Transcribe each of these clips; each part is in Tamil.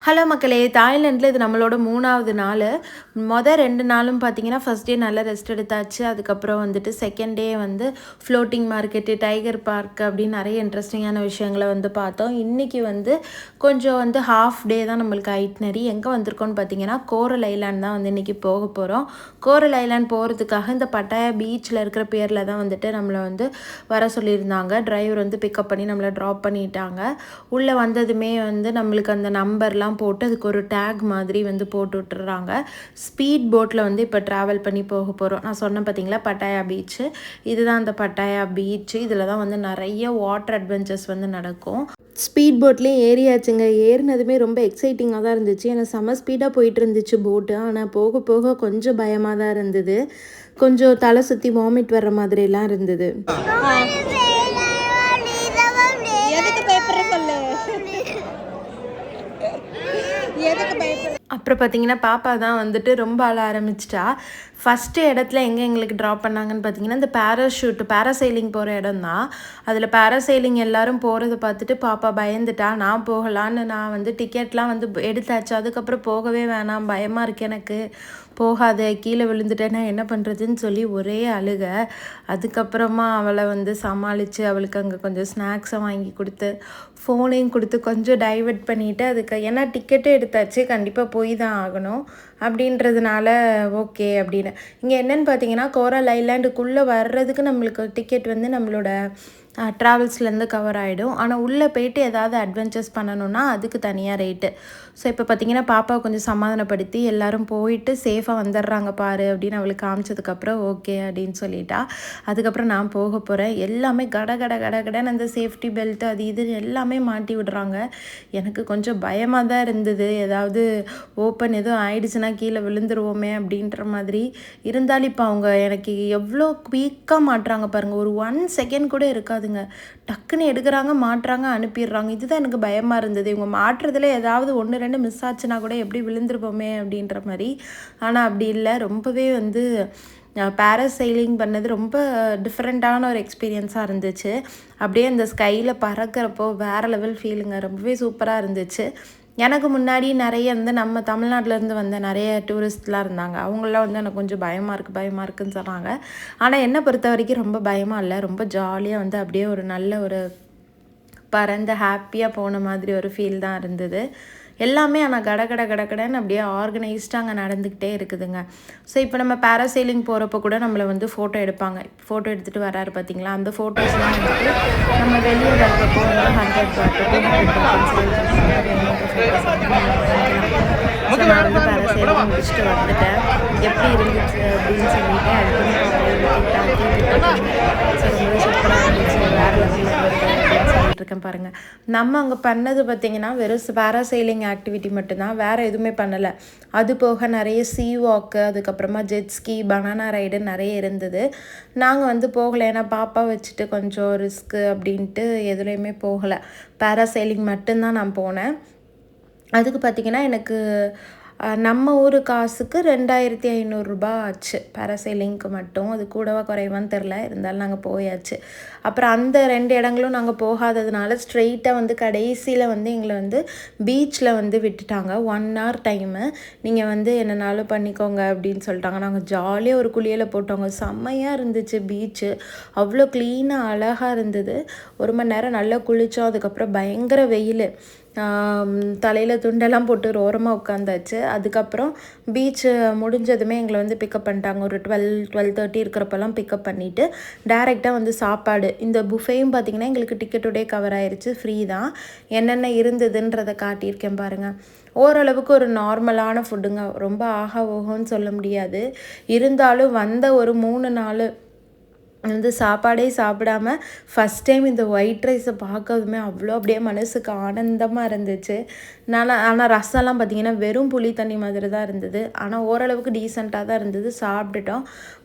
ஹலோ மக்களே, தாய்லாண்டில் இது நம்மளோட 3வது நாள். 2 நாளும் பார்த்தீங்கன்னா, ஃபர்ஸ்ட் டே நல்லா ரெஸ்ட் எடுத்தாச்சு. அதுக்கப்புறம் வந்துட்டு செகண்ட் டே வந்து ஃப்ளோட்டிங் மார்க்கெட்டு, டைகர் பார்க் அப்படின்னு நிறைய இன்ட்ரெஸ்டிங்கான விஷயங்களை வந்து பார்த்தோம். இன்றைக்கி வந்து கொஞ்சம் வந்து ஹாஃப் டே தான் நம்மளுக்கு ஐட்னரி. எங்கே வந்திருக்கோன்னு பார்த்தீங்கன்னா, கோரல் ஐலாண்ட் தான் வந்து இன்றைக்கி போக போகிறோம். கோரல் ஐலாண்ட் போகிறதுக்காக இந்த பட்டாயா பீச்சில் இருக்கிற பேரில் தான் வந்துட்டு நம்மளை வந்து வர சொல்லியிருந்தாங்க. டிரைவர் வந்து பிக்கப் பண்ணி நம்மளை ட்ராப் பண்ணிட்டாங்க. உள்ளே வந்ததுமே வந்து நம்மளுக்கு அந்த நம்பர்லாம் போட்டு அதுக்கு ஒரு டேக் மாதிரி வந்து போட்டு விட்டுறாங்க. ஸ்பீட் போட்டில் வந்து இப்போ ட்ராவல் பண்ணி போக போகிறோம். நான் சொன்னேன் பார்த்தீங்களா, பட்டாயா பீச்சு. இதுதான் அந்த பட்டாயா பீச்சு. இதில் தான் வந்து நிறைய வாட்டர் அட்வென்ச்சர்ஸ் வந்து நடக்கும். ஸ்பீட் போட்லேயும் ஏறியாச்சுங்க. ஏறினதுமே ரொம்ப எக்ஸைட்டிங்காக தான் இருந்துச்சு. ஏன்னா செம்ம ஸ்பீடாக போயிட்டு இருந்துச்சு போட்டு. ஆனால் போக போக கொஞ்சம் பயமாக தான் இருந்தது. கொஞ்சம் தலை சுற்றி வாமிட் வர்ற மாதிரிலாம் இருந்தது. அப்புறம் பார்த்தீங்கன்னா, பாப்பா தான் வந்துட்டு ரொம்ப அழ ஆரம்பிச்சிட்டா. ஃபஸ்ட்டு இடத்துல எங்களுக்கு ட்ராப் பண்ணாங்கன்னு பார்த்தீங்கன்னா, இந்த பேராசைலிங் போகிற இடம் தான். அதில் பேராசைலிங் எல்லோரும் போகிறத பார்த்துட்டு பாப்பா பயந்துட்டா. நான் போகலான்னு நான் வந்து டிக்கெட்லாம் வந்து எடுத்தாச்சு. அதுக்கப்புறம் போகவே வேணாம், பயமாக இருக்குது எனக்கு, போகாத, கீழே விழுந்துட்டேன்னா என்ன பண்ணுறதுன்னு சொல்லி ஒரே அழுக. அதுக்கப்புறமா அவளை வந்து சமாளித்து அவளுக்கு அங்கே கொஞ்சம் ஸ்நாக்ஸை வாங்கி கொடுத்து, ஃபோனையும் கொடுத்து கொஞ்சம் டைவர்ட் பண்ணிவிட்டு ஏன்னா டிக்கெட்டே எடுத்தாச்சு, கண்டிப்பாக போய் தான் ஆகணும் அப்படின்றதுனால ஓகே அப்படின்னு. இங்கே என்னென்னு பார்த்தீங்கன்னா, கோரல் ஐலாண்டுக்குள்ளே வர்றதுக்கு நம்மளுக்கு டிக்கெட் வந்து நம்மளோட ட்ராவல்ஸ்லேருந்து கவர் ஆகிடும். ஆனால் உள்ளே போயிட்டு ஏதாவது அட்வென்ச்சர்ஸ் பண்ணணுன்னா அதுக்கு தனியாக ரேட்டு. ஸோ இப்போ பார்த்தீங்கன்னா, பாப்பாவை கொஞ்சம் சமாதானப்படுத்தி எல்லோரும் போயிட்டு சேஃபாக வந்துடுறாங்க பாரு அப்படின்னு அவளுக்கு காமிச்சதுக்கப்புறம் ஓகே அப்படின்னு சொல்லிட்டா. அதுக்கப்புறம் நான் போக போகிறேன். எல்லாமே கடன்னு அந்த சேஃப்டி பெல்ட்டு அது இது எல்லாமே மாட்டி விடுறாங்க. எனக்கு கொஞ்சம் பயமாக தான் இருந்தது. ஏதாவது ஓப்பன் எதுவும் ஆயிடுச்சுன்னா கீழே விழுந்துருவோமே அப்படின்ற மாதிரி இருந்தாலும் இப்போ அவங்க எனக்கு எவ்வளோ குயிக்காக மாட்டுறாங்க பாருங்கள். ஒரு 1 செகண்ட் கூட இருக்காதுங்க. டக்குன்னு எடுக்கிறாங்க, மாட்டுறாங்க, அனுப்பிடுறாங்க. இதுதான் எனக்கு பயமாக இருந்தது. இவங்க மாட்டுறதுல ஏதாவது 1-2 மிஸ் ஆச்சுன்னா கூட எப்படி விழுந்துருப்போமே அப்படின்ற மாதிரி. ஆனால் அப்படி இல்லை. ரொம்பவே வந்து பேராசைலிங் பண்ணது ரொம்ப டிஃப்ரெண்ட்டான ஒரு எக்ஸ்பீரியன்ஸாக இருந்துச்சு. அப்படியே அந்த ஸ்கையில் பறக்கிறப்போ வேறு லெவல் ஃபீலுங்க. ரொம்பவே சூப்பராக இருந்துச்சு. எனக்கு முன்னாடி நிறைய வந்து நம்ம தமிழ்நாட்டிலேருந்து வந்த நிறைய டூரிஸ்ட்லாம் இருந்தாங்க. அவங்களாம் வந்து எனக்கு கொஞ்சம் பயமாக இருக்குன்னு சொன்னாங்க. ஆனால் என்னை பொறுத்த வரைக்கும் ரொம்ப பயமாக இல்லை, ரொம்ப ஜாலியாக வந்து அப்படியே ஒரு நல்ல ஒரு பறந்த ஹாப்பியாக போன மாதிரி ஒரு ஃபீல் தான் இருந்தது. எல்லாமே ஆனால் கடன்னு அப்படியே ஆர்கனைஸ்டாக அங்கே நடந்துக்கிட்டே இருக்குதுங்க. ஸோ இப்போ நம்ம பேராசைலிங் போகிறப்ப கூட நம்மளை வந்து ஃபோட்டோ எடுப்பாங்க. ஃபோட்டோ எடுத்துகிட்டு வராரு பார்த்தீங்களா, அந்த ஃபோட்டோஸ்லாம் வந்துட்டு நம்ம வெளியே வரப்போ வந்து 100 பாட்டு 200 ஸோ நான் வந்து பேராசைலிங் முடிச்சுட்டு வந்துட்டேன். எப்படி இருந்துச்சு அப்படின்னு சொல்லிட்டு ஸோ ரொம்பவே சூப்பராக இருந்துச்சு, வேறு லெவலில் அப்படின்னு சொல்லிட்டு இருக்கேன் பாருங்கள். நம்ம அங்கே பண்ணது பார்த்திங்கன்னா வெறும் பேராசைலிங் ஆக்டிவிட்டி மட்டும்தான், வேறு எதுவுமே பண்ணலை. அது போக நிறைய சீ வாக்கு, அதுக்கப்புறமா ஜெட்ஸ்கி, பனானா ரைடு நிறைய இருந்தது. நாங்கள் வந்து போகலை, ஏன்னா பாப்பா வச்சுட்டு கொஞ்சம் ரிஸ்க்கு அப்படின்ட்டு எதுலேயுமே போகலை. பேராசைலிங் மட்டும்தான் நான் போனேன். அதுக்கு பார்த்திங்கன்னா எனக்கு நம்ம ஊர் காசுக்கு 2500 ஆச்சு பேராசைலிங்க்கு மட்டும். அது கூடவா குறைவான்னு தெரில, இருந்தாலும் நாங்கள் போயாச்சு. அப்புறம் அந்த 2 இடங்களும் நாங்கள் போகாததுனால ஸ்ட்ரெயிட்டாக வந்து கடைசியில் வந்து எங்களை வந்து பீச்சில் வந்து விட்டுட்டாங்க. 1 hour டைமு, நீங்கள் வந்து என்னனாலும் பண்ணிக்கோங்க அப்படின்னு சொல்லிட்டாங்க. நாங்கள் ஜாலியாக ஒரு குளியலை போட்டோங்க. செம்மையாக இருந்துச்சு பீச்சு, அவ்வளோ க்ளீனாக அழகாக இருந்தது. 1 மணி நேரம் நல்லா குளித்தோம். அதுக்கப்புறம் பயங்கர வெயில், தலையில் துண்டெல்லாம் போட்டு ஒரு ஓரமாக உட்காந்தாச்சு. அதுக்கப்புறம் பீச்சு முடிஞ்சதுமே எங்களை வந்து பிக்கப் பண்ணிட்டாங்க. ஒரு 12-12:30 இருக்கிறப்பெல்லாம் பிக்கப் பண்ணிவிட்டு டேரெக்டாக வந்து சாப்பாடு, இந்த புஃபேயும் பார்த்திங்கன்னா எங்களுக்கு டிக்கெட்டோடே கவர் ஆயிடுச்சு, ஃப்ரீ தான். என்னென்ன இருந்ததுன்றதை காட்டியிருக்கேன் பாருங்கள். ஓரளவுக்கு ஒரு நார்மலான ஃபுட்டுங்க, ரொம்ப ஆஹா ஓஹோன்னு சொல்ல முடியாது. இருந்தாலும் வந்த ஒரு 3 நாள் வந்து சாப்பாடே சாப்பிடாம ஃபஸ்ட் டைம் இந்த ஒயிட் ரைஸை பார்க்கறதுமே அவ்வளோ அப்படியே மனசுக்கு ஆனந்தமாக இருந்துச்சு. ஆனால் ரசம்லாம் பார்த்திங்கன்னா வெறும் புளி தண்ணி மாதிரி தான் இருந்தது. ஆனால் ஓரளவுக்கு டீசெண்டாக தான் இருந்தது, சாப்பிட்டுட்டோம்.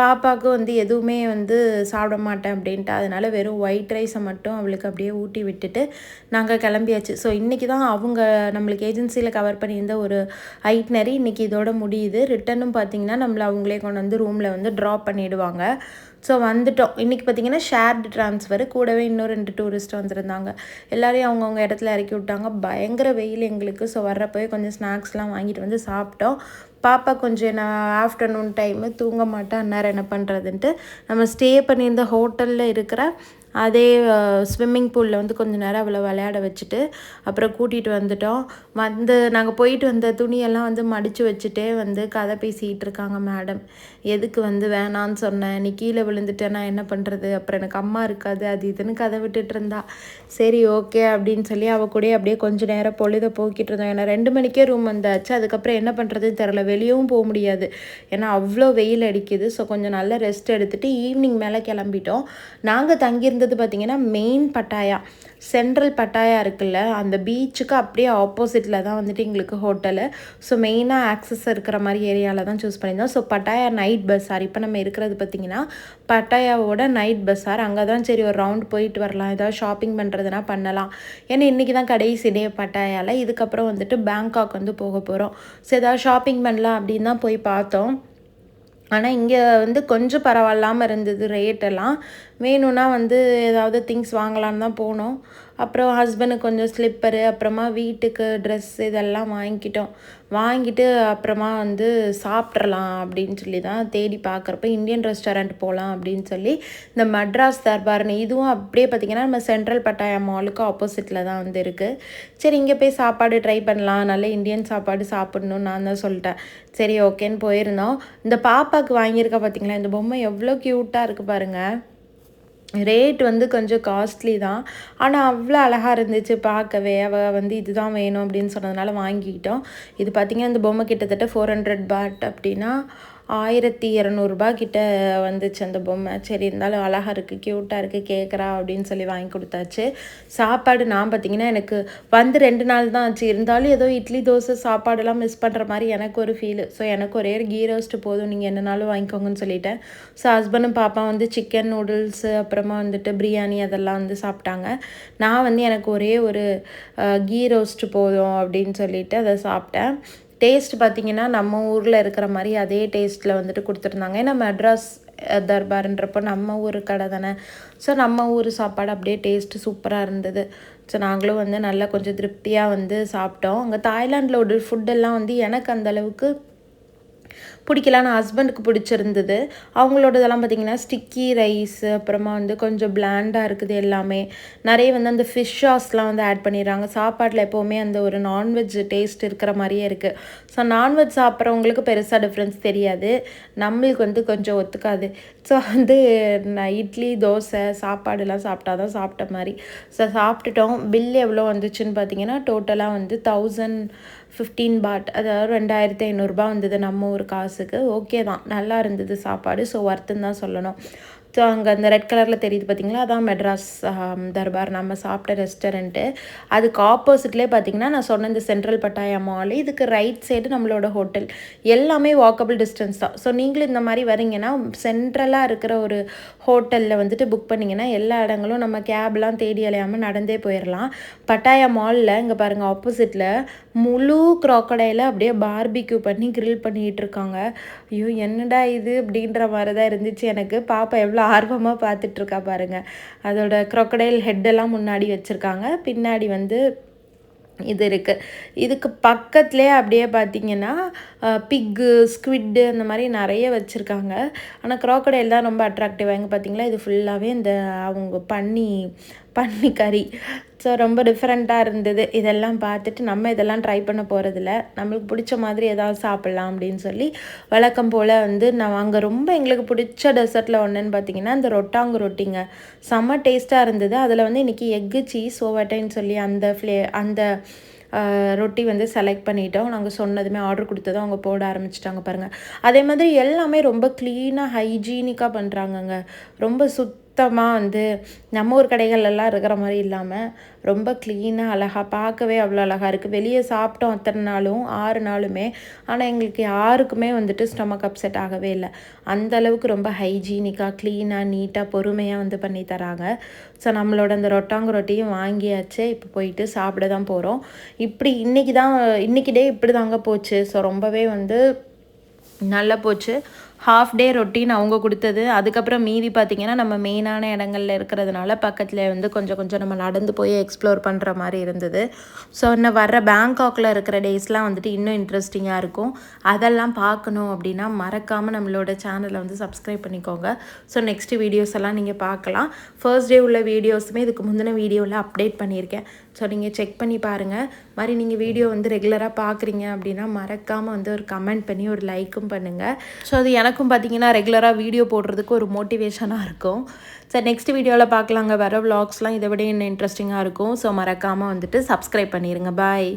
பாப்பாவுக்கு வந்து எதுவுமே வந்து சாப்பிட மாட்டேன் அப்படின்ட்டு, அதனால் வெறும் ஒயிட் ரைஸை மட்டும் அவளுக்கு அப்படியே ஊட்டி விட்டுட்டு நாங்கள் கிளம்பியாச்சு. ஸோ இன்றைக்கி தான் அவங்க நம்மளுக்கு ஏஜென்சியில் கவர் பண்ணியிருந்த ஒரு ஐட்னரி இன்றைக்கி இதோட முடியுது. ரிட்டனும் பார்த்திங்கன்னா நம்மளை அவங்களே கொண்டு வந்து ரூமில் வந்து ட்ராப் பண்ணிவிடுவாங்க. ஸோ வந்துட்டோம். இன்றைக்கி பார்த்திங்கன்னா ஷேர்டு ட்ரான்ஸ்ஃபர், கூடவே இன்னும் 2 டூரிஸ்ட் வந்திருந்தாங்க. எல்லோரையும் அவங்கவுங்க இடத்துல இறக்கி விட்டாங்க. பயங்கர வெயில் எங்களுக்கு. ஸோ வர்றப்போயே கொஞ்சம் ஸ்நாக்ஸ்லாம் வாங்கிட்டு வந்து சாப்பிட்டோம். பாப்பா கொஞ்சம் நான் ஆஃப்டர்நூன் டைமு தூங்க மாட்டேன், அந்நேரம் என்ன பண்ணுறதுன்ட்டு நம்ம ஸ்டே பண்ணியிருந்த ஹோட்டலில் இருக்கிற அதே ஸ்விம்மிங் பூலில் வந்து கொஞ்சம் நேரம் அவளை விளையாட வச்சுட்டு அப்புறம் கூட்டிகிட்டு வந்துட்டோம். நாங்கள் போயிட்டு வந்த துணியெல்லாம் வந்து மடித்து வச்சுட்டே வந்து கதை பேசிகிட்டு இருக்காங்க மேடம். எதுக்கு வந்து வேணான்னு சொன்னேன், நீ கீழே விழுந்துட்டேன், நான் என்ன பண்ணுறது, அப்புறம் எனக்கு அம்மா இருக்காது, அது இதுன்னு கதை விட்டுட்டு இருந்தா. சரி ஓகே அப்படின்னு சொல்லி அவள் கூட அப்படியே கொஞ்சம் நேரம் பொழுதை போக்கிட்டு இருந்தோம். ஏன்னா 2 மணிக்கே ரூம் வந்தாச்சு. அதுக்கப்புறம் என்ன பண்ணுறதுன்னு தெரில, வெளியவும் போக முடியாது ஏன்னா அவ்வளோ வெயில் அடிக்குது. ஸோ கொஞ்சம் நல்ல ரெஸ்ட் எடுத்துகிட்டு ஈவினிங் மேலே கிளம்பிட்டோம். நாங்கள் தங்கியிருந்தது பார்த்திங்கன்னா மெயின் பட்டாயா, சென்ட்ரல் பட்டாயா இருக்குல்ல, அந்த பீச்சுக்கு அப்படியே ஆப்போசிட்டில் தான் வந்துட்டு எங்களுக்கு ஹோட்டலு. ஸோ மெயினாக ஆக்சஸ் இருக்கிற மாதிரி ஏரியாவில் தான் சூஸ் பண்ணியிருந்தோம். ஸோ பட்டாயா நைட் பஸார், இப்போ நம்ம இருக்கிறது பார்த்திங்கன்னா பட்டாயாவோட நைட் பஸார். அங்கே தான் சரி ஒரு ரவுண்ட் போயிட்டு வரலாம், ஏதாவது ஷாப்பிங் பண்ணுறதுனா பண்ணலாம். ஏன்னா இன்றைக்கி தான் கடைசி டே பட்டாயாவில். இதுக்கப்புறம் வந்துட்டு பேங்காக் வந்து போக போகிறோம். ஸோ ஏதாவது ஷாப்பிங் பண்ணலாம் அப்படின்னு தான் போய் பார்த்தோம். ஆனால் இங்கே வந்து கொஞ்சம் பரவாயில்லாமல் இருந்தது ரேட்டெல்லாம். வேணும்னா வந்து ஏதாவது திங்ஸ் வாங்கலான்னு தான் போனோம். அப்புறம் ஹஸ்பண்டுக்கு கொஞ்சம் ஸ்லிப்பரு, அப்புறமா வீட்டுக்கு ட்ரெஸ் இதெல்லாம் வாங்கிட்டு அப்புறமா வந்து சாப்பிட்றலாம் அப்படின்னு சொல்லி தான் தேடி பார்க்குறப்ப இந்தியன் ரெஸ்டாரண்ட் போகலாம் அப்படின்னு சொல்லி இந்த மெட்ராஸ் தர்பார்னு, இதுவும் அப்படியே பார்த்திங்கன்னா நம்ம சென்ட்ரல் பட்டாயா மாலுக்கு ஆப்போசிட்டில் தான் வந்து இருக்குது. சரி இங்கே போய் சாப்பாடு ட்ரை பண்ணலாம், நல்ல இந்தியன் சாப்பாடு சாப்பிட்ணுன்னு நான் தான் சொல்லிட்டேன். சரி ஓகேன்னு போயிருந்தோம். இந்த பாப்பாவுக்கு வாங்கியிருக்கா பார்த்திங்களா, இந்த பொம்மை எவ்வளோ க்யூட்டாக இருக்குது பாருங்கள். ரேட் வந்து கொஞ்சம் காஸ்ட்லி தான், ஆனால் அவ்வளோ அழகாக இருந்துச்சு பார்க்கவே. அவள் வந்து இதுதான் வேணும் அப்படின்னு சொன்னதுனால வாங்கிக்கிட்டோம். இது பார்த்திங்கன்னா இந்த பொம்மை கிட்டத்தட்ட 400 பாட் அப்படின்னா 1200 கிட்ட வந்துச்சு அந்த பொம்மை. சரி இருந்தாலும் அழகாக இருக்குது, க்யூட்டாக இருக்குது, கேட்குறா அப்படின்னு சொல்லி வாங்கி கொடுத்தாச்சு. சாப்பாடு நான் பார்த்திங்கன்னா எனக்கு வந்து 2 நாள் தான் ஆச்சு. இருந்தாலும் ஏதோ இட்லி தோசை சாப்பாடெல்லாம் மிஸ் பண்ணுற மாதிரி எனக்கு ஒரு ஃபீலு. ஸோ எனக்கு ஒரே கீ ரோஸ்ட்டு போதும், நீங்கள் என்னனாலும் வாங்கிக்கோங்கன்னு சொல்லிட்டேன். ஸோ ஹஸ்பண்டும் பாப்பா வந்து சிக்கன் நூடுல்ஸு, அப்புறமா வந்துட்டு பிரியாணி அதெல்லாம் வந்து சாப்பிட்டாங்க. நான் வந்து எனக்கு ஒரே ஒரு கீ ரோஸ்ட்டு போதும் அப்படின்னு சொல்லிட்டு அதை சாப்பிட்டேன். டேஸ்ட் பார்த்திங்கன்னா நம்ம ஊரில் இருக்கிற மாதிரி அதே டேஸ்ட்டில் வந்துட்டு கொடுத்துருந்தாங்க. ஏன்னா மெட்ராஸ் தர்பார்ன்றப்போ நம்ம ஊர் கடை தானே. ஸோ நம்ம ஊர் சாப்பாடு அப்படியே டேஸ்ட்டு சூப்பராக இருந்தது. ஸோ நாங்களும் வந்து நல்லா கொஞ்சம் திருப்தியாக வந்து சாப்பிட்டோம். அங்கே தாய்லாண்டில் ஃபுட்டெல்லாம் வந்து எனக்கு அந்தளவுக்கு பிடிக்கல, ஆனால் ஹஸ்பண்டுக்கு பிடிச்சிருந்தது. அவங்களோடதெல்லாம் பார்த்திங்கன்னா ஸ்டிக்கி ரைஸு, அப்புறமா வந்து கொஞ்சம் பிளாண்டாக இருக்குது எல்லாமே. நிறைய வந்து அந்த ஃபிஷ் சாஸ்லாம் வந்து ஆட் பண்ணிடுறாங்க. சாப்பாட்டில் எப்போவுமே அந்த ஒரு நான்வெஜ் டேஸ்ட் இருக்கிற மாதிரியே இருக்குது. ஸோ நான்வெஜ் சாப்பிட்றவங்களுக்கு பெருசாக டிஃப்ரென்ஸ் தெரியாது, நம்மளுக்கு வந்து கொஞ்சம் ஒத்துக்காது. ஸோ வந்து நான் இட்லி தோசை சாப்பாடுலாம் சாப்பிட்டா தான் சாப்பிட்ட மாதிரி. ஸோ சாப்பிட்டுட்டோம். பில் எவ்வளோ வந்துச்சுன்னு பார்த்திங்கன்னா டோட்டலாக வந்து 1015 பாட், அதாவது 2500 வந்தது நம்ம ஒரு காசுக்கு. ஓகே தான், நல்லா இருந்தது சாப்பாடு. ஸோ ஒர்த்துன்னு தான் சொல்லணும். ஸோ அங்கே அந்த ரெட் கலரில் தெரியுது பார்த்திங்களா, அதான் மெட்ராஸ் தர்பார் நம்ம சாப்பிட்ட ரெஸ்டாரண்ட்டு. அதுக்கு ஆப்போசிட்லேயே பார்த்திங்கன்னா நான் சொன்ன இந்த சென்ட்ரல் பட்டாயா மால், இதுக்கு ரைட் சைடு நம்மளோட ஹோட்டல். எல்லாமே வாக்கபிள் டிஸ்டன்ஸ் தான். ஸோ நீங்களும் இந்த மாதிரி வரீங்கன்னா சென்ட்ரலாக இருக்கிற ஒரு ஹோட்டலில் வந்துட்டு புக் பண்ணிங்கன்னா எல்லா இடங்களும் நம்ம கேப்லாம் தேடி அலையாமல் நடந்தே போயிடலாம். பட்டாயா மாலில் இங்கே பாருங்கள் ஆப்போசிட்டில் முழு க்ராக்கடையில் அப்படியே பார்பிக்யூ பண்ணி கிரில் பண்ணிகிட்டு இருக்காங்க. ஐயோ என்னடா இது அப்படின்ற மாதிரி தான் இருந்துச்சு எனக்கு. பாப்பா எவ்வளோ ஆர்வமாக பார்த்துட்ருக்கா பாருங்கள். அதோட க்ராக்கடைல் ஹெட்டெல்லாம் முன்னாடி வச்சுருக்காங்க, பின்னாடி வந்து இது இருக்குது. இதுக்கு பக்கத்துலேயே அப்படியே பார்த்திங்கன்னா பிக்கு, ஸ்குவிட்டு அந்த மாதிரி நிறைய வச்சுருக்காங்க. ஆனால் க்ராக்கடைல் தான் ரொம்ப அட்ராக்டிவாக. எங்கே பார்த்திங்களா இது ஃபுல்லாகவே இந்த அவங்க பன்னி கறி. ஸோ ரொம்ப டிஃப்ரெண்ட்டாக இருந்தது. இதெல்லாம் பார்த்துட்டு நம்ம இதெல்லாம் ட்ரை பண்ண போகிறதில்ல, நம்மளுக்கு பிடிச்ச மாதிரி ஏதாவது சாப்பிட்லாம் அப்படின்னு சொல்லி வழக்கம் போல் வந்து நான் அங்கே ரொம்ப எங்களுக்கு பிடிச்ச டெசர்ட்டில் ஒன்றுன்னு பார்த்திங்கன்னா இந்த ரொட்டாங்கு ரொட்டிங்க செம்ம டேஸ்ட்டாக இருந்தது. அதில் வந்து இன்றைக்கி எக்கு சீஸ் ஓவட்டைன்னு சொல்லி அந்த ரொட்டி வந்து செலக்ட் பண்ணிட்டோம். நாங்கள் சொன்னதுமே ஆர்டர் கொடுத்ததும் அவங்க போட ஆரம்பிச்சிட்டாங்க பாருங்கள். அதே மாதிரி எல்லாமே ரொம்ப க்ளீனாக ஹைஜீனிக்காக பண்ணுறாங்கங்க. ரொம்ப சுத்தமாக வந்து நம்ம ஊர் கடைகள்லாம் இருக்கிற மாதிரி இல்லாமல் ரொம்ப க்ளீனாக அழகாக, பார்க்கவே அவ்வளோ அழகாக இருக்குது. வெளியே சாப்பிட்டோம் அத்தனை நாளும் 6 நாளுமே, ஆனால் எங்களுக்கு யாருக்குமே வந்துட்டு ஸ்டொமக் அப்செட் ஆகவே இல்லை. அந்தளவுக்கு ரொம்ப ஹைஜீனிக்காக க்ளீனாக நீட்டாக பொறுமையாக வந்து பண்ணி தராங்க. ஸோ நம்மளோட அந்த ரொட்டாங்கு ரொட்டியும் வாங்கியாச்சு. இப்போ போயிட்டு சாப்பிட தான் போகிறோம். இன்றைக்கி டே இப்படி தாங்க போச்சு. ஸோ ரொம்பவே வந்து நல்லா போச்சு. ஹாஃப் டே ரொட்டீன் அவங்க கொடுத்தது. அதுக்கப்புறம் மீதி பார்த்திங்கன்னா நம்ம மெயினான இடங்கள்ல இருக்கிறதுனால பக்கத்தில் வந்து கொஞ்சம் கொஞ்சம் நம்ம நடந்து போய் எக்ஸ்ப்ளோர் பண்ணுற மாதிரி இருந்தது. ஸோ இன்னும் வர்ற பேங்காக்கில் இருக்கிற டேஸ்லாம் வந்துட்டு இன்னும் இன்ட்ரெஸ்டிங்காக இருக்கும். அதெல்லாம் பார்க்கணும் அப்படின்னா மறக்காமல் நம்மளோட சேனலை வந்து சப்ஸ்கிரைப் பண்ணிக்கோங்க. ஸோ நெக்ஸ்ட்டு வீடியோஸ் எல்லாம் நீங்கள் பார்க்கலாம். ஃபர்ஸ்ட் டே உள்ள வீடியோஸுமே இதுக்கு முந்தின வீடியோவில் அப்டேட் பண்ணியிருக்கேன். ஸோ நீங்கள் செக் பண்ணி பாருங்கள். மாதிரி நீங்கள் வீடியோ வந்து ரெகுலராக பார்க்குறீங்க அப்படின்னா மறக்காமல் வந்து ஒரு கமெண்ட் பண்ணி ஒரு லைக்கும் பண்ணுங்கள். ஸோ அது எனக்கும் பார்த்திங்கன்னா ரெகுலராக வீடியோ போடுறதுக்கு ஒரு மோட்டிவேஷனாக இருக்கும். சரி, நெக்ஸ்ட் வீடியோவில் பார்க்கலாங்க. வர விலாக்ஸ்லாம் இதை விட இன்னும் இன்ட்ரெஸ்டிங்காக இருக்கும். ஸோ மறக்காமல் வந்துட்டு சப்ஸ்கிரைப் பண்ணிடுங்க. பாய்.